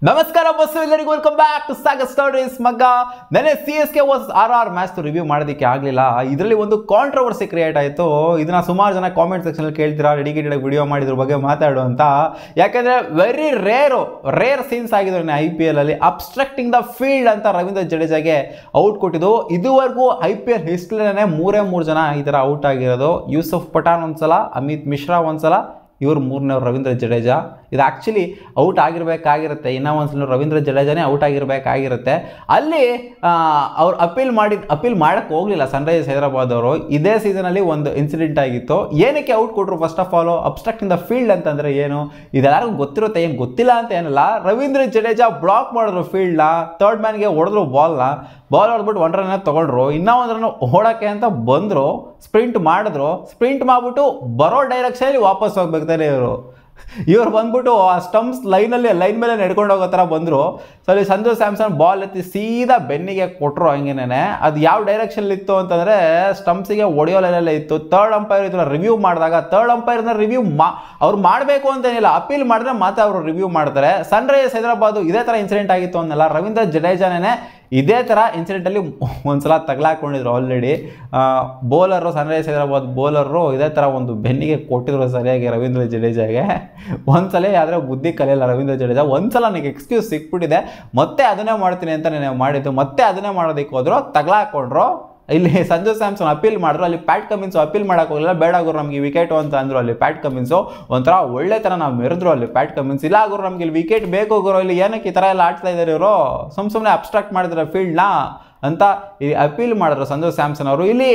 ನಮಸ್ಕಾರ ಬಸ್ಸು ಎಲ್ಲರಿಗೂ welcome back to Sagar stories ಮಗ್ಗ. ನೆನೆ CSK versus RR match review ಮಾಡೋದಕ್ಕೆ ಆಗಲಿಲ್ಲ. ಇದರಲ್ಲಿ ಒಂದು ಕಾಂಟ್ರವರ್ಸಿ ಕ್ರಿಯೇಟ್ ಆಯಿತು. ಇದನ್ನ ಸುಮಾರು ಜನ ಕಾಮೆಂಟ್ ಸೆಕ್ಷನಲ್ಲಿ ಕೇಳ್ತೀರಾ, ಡೆಡಿಕೇಟೆಡ್ ವಿಡಿಯೋ ಮಾಡಿದ್ರ ಬಗ್ಗೆ ಮಾತಾಡು ಅಂತ. ಯಾಕಂದರೆ ವೆರಿ ರೇರ್ ಸೀನ್ಸ್ ಆಗಿದ್ರು IPL ಅಲ್ಲಿ. ಅಬ್ಸ್ಟ್ರಕ್ಟಿಂಗ್ ದ ಫೀಲ್ಡ್ ಅಂತ ರವೀಂದ್ರ ಜಡೇಜಾಗೆ ಔಟ್ ಕೊಟ್ಟಿದ್ದು. ಇದುವರೆಗೂ IPL ಹಿಸ್ಟ್ರಿನೇ ಮೂರೇ ಜನ ಈ ಥರ ಔಟ್ ಆಗಿರೋದು. ಯೂಸುಫ್ ಪಠಾನ್ ಒಂದ್ಸಲ, ಅಮಿತ್ ಮಿಶ್ರಾ ಒಂದ್ಸಲ, ಇವರು ಮೂರನೇವ್ರು ರವೀಂದ್ರ ಜಡೇಜಾ. ಇದು ಆ್ಯಕ್ಚುಲಿ ಔಟ್ ಆಗಿರಬೇಕಾಗಿರುತ್ತೆ. ಇನ್ನೂ ಒಂದ್ಸಲ ರವೀಂದ್ರ ಜಡೇಜಾನೇ ಔಟ್ ಆಗಿರಬೇಕಾಗಿರುತ್ತೆ. ಅಲ್ಲಿ ಅವ್ರು ಅಪೀಲ್ ಮಾಡೋಕ್ಕೆ ಹೋಗಲಿಲ್ಲ ಸನ್ರೈಸರ್ಸ್ ಹೈದರಾಬಾದ್ ಅವರು. ಇದೇ ಸೀಸನಲ್ಲಿ ಒಂದು ಇನ್ಸಿಡೆಂಟ್ ಆಗಿತ್ತು. ಏನಕ್ಕೆ ಔಟ್ ಕೊಟ್ಟರು? First of all obstruct in the field ಅಂತಂದರೆ ಏನು, ಇದೆಲ್ಲರಿಗೂ ಗೊತ್ತಿರುತ್ತೆ, ಏನು ಗೊತ್ತಿಲ್ಲ ಅಂತ ಏನಲ್ಲ. ರವೀಂದ್ರ ಜಡೇಜಾ ಬ್ಲಾಕ್ ಮಾಡಿದ್ರು ಫೀಲ್ಡ್ನ, ಥರ್ಡ್ ಮ್ಯಾನ್ಗೆ ಹೊಡೆದ್ರು ಬಾಲ್ ಹೊಡೆದ್ಬಿಟ್ಟು 1 ರನ್ ತೊಗೊಂಡ್ರು. ಇನ್ನೂ 1 ರನ್ ಓಡೋಕ್ಕೆ ಅಂತ ಬಂದರು, ಸ್ಪ್ರಿಂಟ್ ಮಾಡಿಬಿಟ್ಟು ಬರೋ ಡೈರೆಕ್ಷನಲ್ಲಿ ವಾಪಸ್ ಹೋಗ್ಬೇಕಾದ್ರೆ ಇವ್ರು ಬಂದ್ಬಿಟ್ಟು ಆ ಸ್ಟಂಪ್ಸ್ ಲೈನ್ ಮೇಲೆ ನಡ್ಕೊಂಡು ಹೋಗೋ ಥರ ಬಂದರು. ಸೊ ಅಲ್ಲಿ ಸಂಜು ಸ್ಯಾಮ್ಸನ್ ಬಾಲ್ ಎತ್ತಿ ಸೀದಾ ಬೆನ್ನಿಗೆ ಕೊಟ್ಟರು. ಹಂಗೇನೆ ಅದು ಯಾವ ಡೈರೆಕ್ಷನ್ ಇತ್ತು ಅಂತಂದರೆ ಸ್ಟಂಪ್ಸಿಗೆ ಹೊಡೆಯೋ ಲೈನಲ್ಲೇ ಇತ್ತು. ಥರ್ಡ್ ಅಂಪೈರ್ ಇದನ್ನ ರಿವ್ಯೂ ಮಾಡಿದಾಗ ಥರ್ಡ್ ಅಂಪೈರ್ನ ರಿವ್ಯೂ ಅವ್ರು ಮಾಡಬೇಕು ಅಂತೇನಿಲ್ಲ, ಅಪೀಲ್ ಮಾಡಿದ್ರೆ ಮಾತ್ರ ಅವರು ರಿವ್ಯೂ ಮಾಡ್ತಾರೆ. ಸನ್ರೈಸರ್ಸ್ ಹೈದರಾಬಾದ್ ಇದೇ ಥರ ಇನ್ಸಿಡೆಂಟ್ ಆಗಿತ್ತು ಅನ್ನಲ್ಲ, ರವೀಂದ್ರ ಜಡೇಜಾನೇ ಇದೇ ಥರ ಇನ್ಸಿಡೆಂಟಲ್ಲಿ ಒಂದ್ಸಲ ತಗಲಾಕೊಂಡಿದ್ರು. Already bowler, Sunrisers Hyderabad bowler ಇದೇ ಥರ ಒಂದು ಬೆನ್ನಿಗೆ ಕೊಟ್ಟಿದ್ರು ಸರಿಯಾಗಿ ರವೀಂದ್ರ ಜಡೇಜಾಗೆ. ಒಂದ್ಸಲ ಆದರೆ ಬುದ್ಧಿ ಕಲಿಯಲ್ಲ ರವೀಂದ್ರ ಜಡೇಜಾ. ಒಂದ್ಸಲ ನನಗೆ ಎಕ್ಸ್ಕ್ಯೂಸ್ ಸಿಕ್ಬಿಟ್ಟಿದೆ, ಮತ್ತೆ ಅದನ್ನೇ ಮಾಡ್ತೀನಿ ಅಂತ ನಾನು ಮಾಡಿದ್ದು, ಮತ್ತೆ ಅದನ್ನೇ ಮಾಡೋದಕ್ಕೆ ಹೋದ್ರು, ತಗಲಾಕೊಂಡ್ರು. ಇಲ್ಲಿ ಸಂಜು ಸ್ಯಾಮ್ಸನ್ ಅಪೀಲ್ ಮಾಡಿದ್ರು, ಅಲ್ಲಿ ಪ್ಯಾಟ್ ಕಮಿನ್ಸು ಅಪೀಲ್ ಮಾಡೋಕೆ ಹೋಗಲಿಲ್ಲ. ಬೇಡ ಗುರು ನಮಗೆ ವಿಕೆಟು ಅಂತ ಅಂದರು. ಅಲ್ಲಿ ಪ್ಯಾಟ್ ಕಮಿನ್ಸು ಒಂಥರ ಒಳ್ಳೆ ಥರ ನಾವು ಮೆರೆದ್ರು. ಅಲ್ಲಿ ಪ್ಯಾಟ್ ಕಮಿನ್ಸ್ ಇಲ್ಲ ಗುರು ನಮ್ಗೆ ಇಲ್ಲಿ ವಿಕೆಟ್ ಬೇಕು ಗುರು, ಇಲ್ಲಿ ಏನಕ್ಕೆ ಈ ಥರ ಎಲ್ಲ ಆಡ್ತಾ ಇದ್ದಾರೆ ಇವರು, ಸುಮ್ಮನೆ ಅಬ್ಸ್ಟ್ರಾಕ್ಟ್ ಮಾಡಿದ್ರೆ ಫೀಲ್ಡ್ನ ಅಂತ ಇಲ್ಲಿ ಅಪೀಲ್ ಮಾಡಿದ್ರು ಸಂಜು ಸ್ಯಾಮ್ಸನ್ ಅವರು. ಇಲ್ಲಿ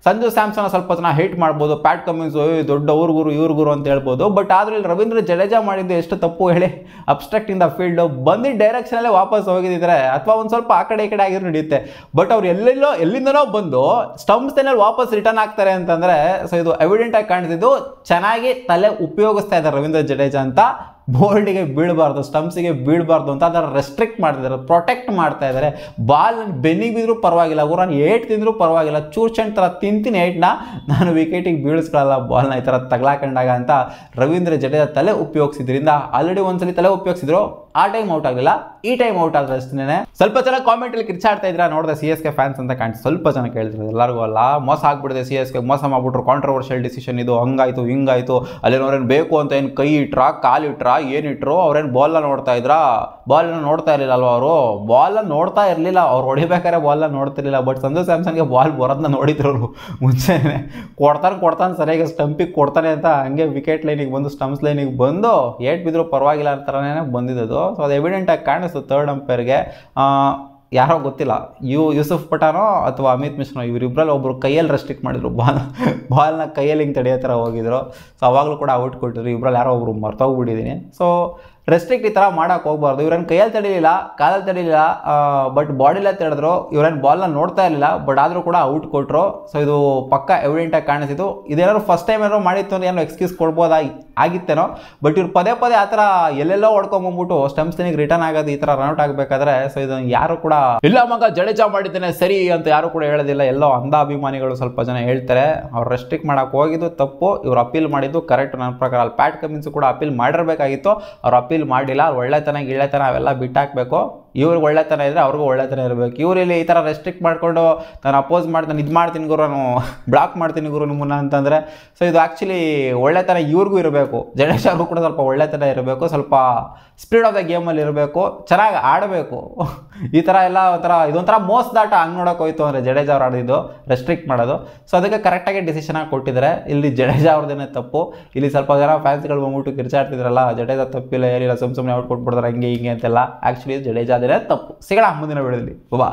ಸಂಜು ಸ್ಯಾಮ್ಸನ್ ಸ್ವಲ್ಪ ಜನ ಹೇಟ್ ಮಾಡ್ಬೋದು, ಪ್ಯಾಟ್ ಕಮಿನ್ಸ್ ದೊಡ್ಡ ಇವ್ರ ಗುರು ಅಂತ ಹೇಳ್ಬೋದು. ಬಟ್ ಆದರೂ ಇಲ್ಲಿ ರವೀಂದ್ರ ಜಡೇಜಾ ಮಾಡಿದ್ದು ಎಷ್ಟು ತಪ್ಪು ಹೇಳಿ. ಅಬ್ಸ್ಟ್ರಕ್ಟ್ ಇನ್ ದ ಫೀಲ್ಡ್ ಬಂದಿದ್ದ ಡೈರೆಕ್ಷನಲ್ಲೇ ವಾಪಸ್ ಹೋಗಿದ್ದಿದ್ರೆ ಅಥವಾ ಒಂದು ಸ್ವಲ್ಪ ಆ ಕಡೆ ಈ ಕಡೆ ಆಗಿರೋ ನಡೆಯುತ್ತೆ. ಬಟ್ ಅವ್ರು ಎಲ್ಲಿಂದನೋ ಬಂದು ಸ್ಟಂಪ್ಸ್ನಲ್ಲಿ ವಾಪಸ್ ರಿಟರ್ನ್ ಆಗ್ತಾರೆ ಅಂತಂದರೆ ಸೊ ಇದು ಎವಿಡೆಂಟ್ ಆಗಿ ಕಾಣಿಸಿದ್ದು. ಚೆನ್ನಾಗಿ ತಲೆ ಉಪಯೋಗಿಸ್ತಾ ಇದ್ದಾರೆ ರವೀಂದ್ರ ಜಡೇಜಾ ಅಂತ. ಬೋಲ್ಡಿಗೆ ಬೀಳಬಾರ್ದು, ಸ್ಟಂಪ್ಸಿಗೆ ಬೀಳಬಾರ್ದು ಅಂತ ಅದನ್ನು ರೆಸ್ಟ್ರಿಕ್ಟ್ ಮಾಡ್ತಿದ್ದಾರೆ, ಪ್ರೊಟೆಕ್ಟ್ ಮಾಡ್ತಾ ಇದ್ದಾರೆ. ಬಾಲ್ ಬೆನ್ನಿಗೆ ಬಿದ್ದರೂ ಪರವಾಗಿಲ್ಲ ಗುರು, ನಾನು ಏಟ್ ತಿಂದರೂ ಪರವಾಗಿಲ್ಲ, ಚೂರ್ಚಂಡ್ ಥರ ತಿಂತೀನಿ ಏಟ್ನ, ನಾನು ವಿಕೆಟಿಗೆ ಬೀಳಿಸ್ಕೊಳ್ಳಲ್ಲ ಬಾಲ್ನ ಈ ಥರ ತಗಲಾಕೊಂಡಾಗ ಅಂತ ರವೀಂದ್ರ ಜಡೇಜಾ ತಲೆ ಉಪಯೋಗಿಸಿದ್ರಿಂದ. ಆಲ್ರೆಡಿ ಒಂದ್ಸಲಿ ತಲೆ ಉಪಯೋಗಿಸಿದ್ರು, ಆ ಟೈಮ್ ಔಟ್ ಆಗಲಿಲ್ಲ, ಈ ಟೈಮ್ ಔಟ್ ಆದ್ರೆ ಅಷ್ಟೇ. ಸ್ವಲ್ಪ ಜನ ಕಾಮೆಂಟಲ್ಲಿ ಕಿರ್ಚಾಡ್ತಾ ಇದ್ರ ನೋಡಿದೆ CSK ಫ್ಯಾನ್ಸ್ ಅಂತ ಕಾಣಿಸ್ತು. ಸ್ವಲ್ಪ ಜನ ಕೇಳ್ತಿದ್ರು, ಎಲ್ಲರಿಗೂ ಅಲ್ಲ, ಮೋಸ ಆಗ್ಬಿಡಿದೆ CSK, ಮೋಸ ಮಾಡ್ಬಿಟ್ರು, ಕಾಂಟ್ರವರ್ಷಿಯಲ್ ಡಿಸಿಷನ್ ಇದು, ಹಂಗಾಯ್ತು ಹಿಂಗಾಯ್ತು, ಅಲ್ಲೇನವ್ರೇನು ಬೇಕು ಅಂತ ಏನು ಕೈ ಇಟ್ರಾ ಕಾಲಿಟ್ರಾ ಏನಿಟ್ರು, ಅವ್ರೇನು ಬಾಲ್ನ ನೋಡ್ತಾ ಇದ್ರಾ? ಬಾಲ್ನ ನೋಡ್ತಾ ಇರಲಿಲ್ಲ ಅಲ್ವಾ ಅವರು, ಬಾಲ್ನ ನೋಡ್ತಾ ಇರಲಿಲ್ಲ ಅವ್ರು, ಹೊಡಿಬೇಕಾದ್ರೆ ಬಾಲ್ನ ನೋಡ್ತಿರ್ಲಿಲ್ಲ. ಬಟ್ ಸಂಜು ಸ್ಯಾಮ್ಸನ್ಗೆ ಬಾಲ್ ಬರೋದನ್ನ ನೋಡಿದ್ರು ಅವರು ಮುಂಚೆನೆ. ಕೊಡ್ತಾನೆ ಸರಿಯಾಗಿ ಸ್ಟಂಪಿಗೆ ಕೊಡ್ತಾನೆ ಅಂತ ಹಂಗೆ ವಿಕೆಟ್ ಲೈನಿಗೆ ಬಂದು ಸ್ಟಂಪ್ಸ್ ಲೈನಿಗೆ ಬಂದು ಏಟ್ ಬಿದ್ದರೂ ಪರವಾಗಿಲ್ಲ ಅಂತಾನೆ ಬಂದಿದ್ದು. ಸೊ ಅದು ಎವಿಡೆಂಟಾಗಿ ಕಾಣಿಸ್ತು ಥರ್ಡ್ ಅಂಪೈರ್ಗೆ. ಯಾರೋ ಗೊತ್ತಿಲ್ಲ, ಯೂಸುಫ್ ಪಠಾನೋ ಅಥವಾ ಅಮಿತ್ ಮಿಶ್ರಾ, ಇವರಿಬ್ಬರಲ್ಲಿ ಒಬ್ಬರು ಕೈಯಲ್ಲಿ ರೆಸ್ಟ್ರಿಕ್ಟ್ ಮಾಡಿದ್ರು, ಬಾಲ್ನ ಕೈಯಲ್ಲಿ ಹಿಂಗೆ ತಡೆಯೋ ಥರ ಹೋಗಿದ್ರು. ಸೊ ಅವಾಗಲೂ ಕೂಡ ಔಟ್ ಕೊಟ್ಟಿದ್ರು. ಇಬ್ಬರಲ್ಲಿ ಯಾರೋ ಒಬ್ರು ಮರ್ತೋಗ್ಬಿಟ್ಟಿದ್ದೀನಿ. ಸೊ ರೆಸ್ಟ್ರಿಕ್ಟ್ ಈ ಥರ ಮಾಡೋಕೆ ಹೋಗ್ಬಾರ್ದು. ಇವ್ರೇನು ಕೈಯಲ್ಲಿ ತಡೀಲಿಲ್ಲ, ಕಾಲಲ್ಲಿ ತಡೀಲಿಲ್ಲ, ಬಟ್ ಬಾಡಿಲೇ ತಡೆದ್ರು. ಇವ್ರೇನು ಬಾಲ್ನ ನೋಡ್ತಾ ಇರಲಿಲ್ಲ, ಬಟ್ ಆದರೂ ಕೂಡ ಔಟ್ ಕೊಟ್ಟರು. ಸೊ ಇದು ಪಕ್ಕ ಎವಿಡೆಂಟಾಗಿ ಕಾಣಿಸಿತು. ಇದೇನಾದ್ರು ಫಸ್ಟ್ ಟೈಮ್ ಏನಾದ್ರು ಮಾಡಿತ್ತು ಅಂದರೆ ಏನೋ ಎಕ್ಸ್ಕ್ಯೂಸ್ ಆಗಿತ್ತೇನೋ. ಬಟ್ ಇವ್ರು ಪದೇ ಆ ಥರ ಎಲ್ಲೆಲ್ಲೋ ಹೊಡ್ಕೊಂಬಂದ್ಬಿಟ್ಟು ಸ್ಟಂಪ್ಸ್ನಿಗೆ ರಿಟರ್ನ್ ಆಗೋದು, ಈ ಥರ ರನ್ಔಟ್ ಆಗಬೇಕಾದ್ರೆ ಸೊ ಇದು ಯಾರು ಕೂಡ ಇಲ್ಲ ಮಗ ಜಡೇಜಾ ಮಾಡಿದ್ದೇನೆ ಸರಿ ಅಂತ ಯಾರು ಕೂಡ ಹೇಳೋದಿಲ್ಲ. ಎಲ್ಲೋ ಅಂಧ ಅಭಿಮಾನಿಗಳು ಸ್ವಲ್ಪ ಜನ ಹೇಳ್ತಾರೆ. ಅವ್ರು ರೆಸ್ಟ್ರಿಕ್ಟ್ ಮಾಡೋಕೆ ಹೋಗಿದ್ದು ತಪ್ಪು, ಇವ್ರು ಅಪೀಲ್ ಮಾಡಿದ್ದು ಕರೆಕ್ಟ್ ನನ್ನ ಪ್ರಕಾರ. ಅಲ್ಲಿ ಪ್ಯಾಟ್ ಕಮಿನ್ಸ್ ಕೂಡ ಅಪೀಲ್ ಮಾಡಿರಬೇಕಾಗಿತ್ತು, ಅವ್ರು ಅಪೀಲ್ ಮಾಡಿಲ್ಲ. ಒಳ್ಳೆತನ ಅವೆಲ್ಲ ಬಿಟ್ಟಾಕಬೇಕು. ಇವ್ರಿಗೆ ಒಳ್ಳೆತನ ಇದ್ದರೆ ಅವ್ರಿಗೂ ಒಳ್ಳೆತನ ಇರಬೇಕು. ಇವ್ರು ಇಲ್ಲಿ ಈ ಥರ ರೆಸ್ಟ್ರಿಕ್ಟ್ ಮಾಡಿಕೊಂಡು ನಾನು ಅಪೋಸ್ ಮಾಡ್ತೀನಿ, ಇದು ಮಾಡ್ತೀನಿ ಗುರು, ನಾನು ಬ್ಲಾಕ್ ಮಾಡ್ತೀನಿ ಗುರು ನಿಮ್ಮನ್ನ ಅಂತಂದರೆ ಸೊ ಇದು ಆ್ಯಕ್ಚುಲಿ ಒಳ್ಳೆತನ ಇವ್ರಿಗೂ ಇರಬೇಕು, ಜಡೇಜಾಗೂ ಕೂಡ ಸ್ವಲ್ಪ ಒಳ್ಳೆತನ ಇರಬೇಕು, ಸ್ವಲ್ಪ ಸ್ಪೀಡ್ ಆಫ್ ದ ಗೇಮಲ್ಲಿ ಇರಬೇಕು, ಚೆನ್ನಾಗಿ ಆಡಬೇಕು. ಈ ಥರ ಎಲ್ಲ ಇದೊಂಥರ ಮೋಸದಾಟ ಹಂಗೆ ನೋಡೋಕೆ ಹೋಯ್ತು ಅಂದರೆ ಜಡೇಜಾ ಅವ್ರು ಆಡಿದ್ದು ರೆಸ್ಟ್ರಿಕ್ಟ್ ಮಾಡೋದು. ಸೊ ಅದಕ್ಕೆ ಕರೆಕ್ಟಾಗಿ ಡಿಸಿಷನ್ ಆಗಿ ಕೊಟ್ಟಿದ್ದಾರೆ. ಇಲ್ಲಿ ಜಡೇಜಾ ಅವ್ರದ್ದೇನೆ ತಪ್ಪು. ಇಲ್ಲಿ ಸ್ವಲ್ಪ ಜನ ಫ್ಯಾನ್ಸ್ಗಳು ಬಂದ್ಬಿಟ್ಟು ಕಿರ್ಚಾಡ್ತಿದ್ರಲ್ಲ, ಜಡೇಜಾ ತಪ್ಪಿಲ್ಲ ಏನಿಲ್ಲ, ಸುಮ್ಮನೆ ಔಟ್ ಕೊಟ್ಬಿಡ್ತಾರೆ ಹಂಗೆ ಹಿಂಗೆ ಅಂತೆಲ್ಲ. ಆ್ಯಕ್ಚುಲಿ ಜಡೇಜಾ ಅದೇ ತಪ್ಪು. ಸಿಗೋಣ ಮುಂದಿನ ವಿಡಿಯೋದಲ್ಲಿ. ಬಾ.